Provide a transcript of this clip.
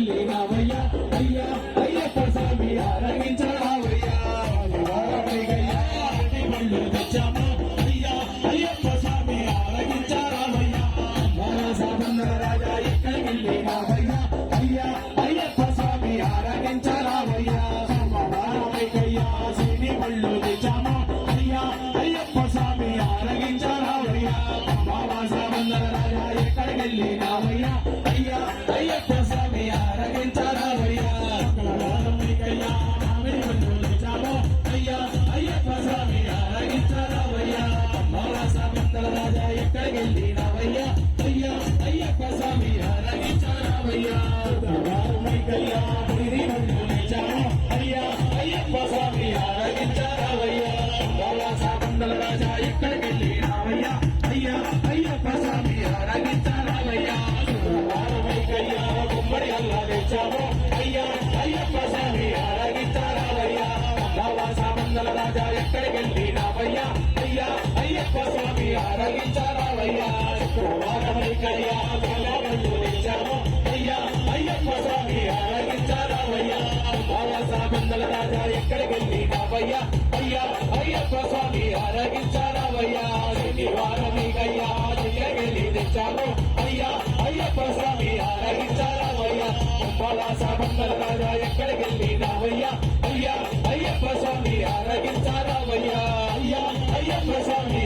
ఎక్కడికెళ్ళినావయ్యా అయ్యా అయ్యప్ప స్వామి ఆరగించరావయ్యా మళ్ళు తెచ్చాము అయ్యా అయ్యప్ప స్వామి ఆరగించరావయ్యా బాలసాబంధన రాజా ఎక్కడికెళ్ళినావయ్యా అయ్యా అయ్యప్ప స్వామి ఆరగించరావయ్యా సోమవారమైకయ్యా శని మళ్ళు తెచ్చాము అయ్యా అయ్యప్ప స్వామి ఆరగించరావయ్యా బాలసాబంధన రాజా ఎక్కడికెళ్ళినావయ్యా అయ్యా అయ్యప్ప స్వామి ఆరగించరావయ్యా మంగళవారమైకయ్యా మామిడి మళ్ళు తెచ్చాము అయ్యా అయ్యప్ప స్వామి ఆరగించరావయ్యా బాలసాబంధన రాజా ఎక్కడికెళ్ళినావయ్యా అయ్యా అయ్యప్ప స్వామి ఆరగించరావయ్యా మంగళవారమైకయ్యా మామిడి మళ్ళు తెచ్చాము అయ్యా అయ్యప్ప స్వామి ఆరగించరావయ్యా బాలసాబంధన రాజా ఎక్కడికెళ్ళినావయ్యా అయ్యా అయ్యప్ప స్వామి ఆరగించరావయ్యా శుక్రవారమైకయ్యా గుమ్మడి అల్లా తెచ్చాము అయ్యా అయ్యప్ప స్వామి ఆరగించరావయ్యా బాలసాబంధన రాజా ఎక్కడికెళ్ళినావయ్యా అయ్యా అయ్యప్ప స్వామి ఆరగించరావయ్యా శుక్రవారమైకయ్యా బాలమల్లు తెచ్చాము అయ్యా అయ్యప్ప స్వామి ఆరగించరావయ్యా బాలసాబంధన రాజా ఎక్కడికెళ్ళినావయ్యా అయ్యా అయ్యప్ప స్వామి ఆరగించరావయ్యా శనివారమైకయ్యా జయగిరి తెచ్చాము అయ్యా అయ్యప్ప స్వామి ఆరగించరావయ్యా బాలసాబంధన రాజా ఎక్కడికెళ్ళినావయ్యా అయ్యా అయ్యప్ప స్వామి ఆరగించరావయ్యా అయ్యా అయ్యప్ప స్వామి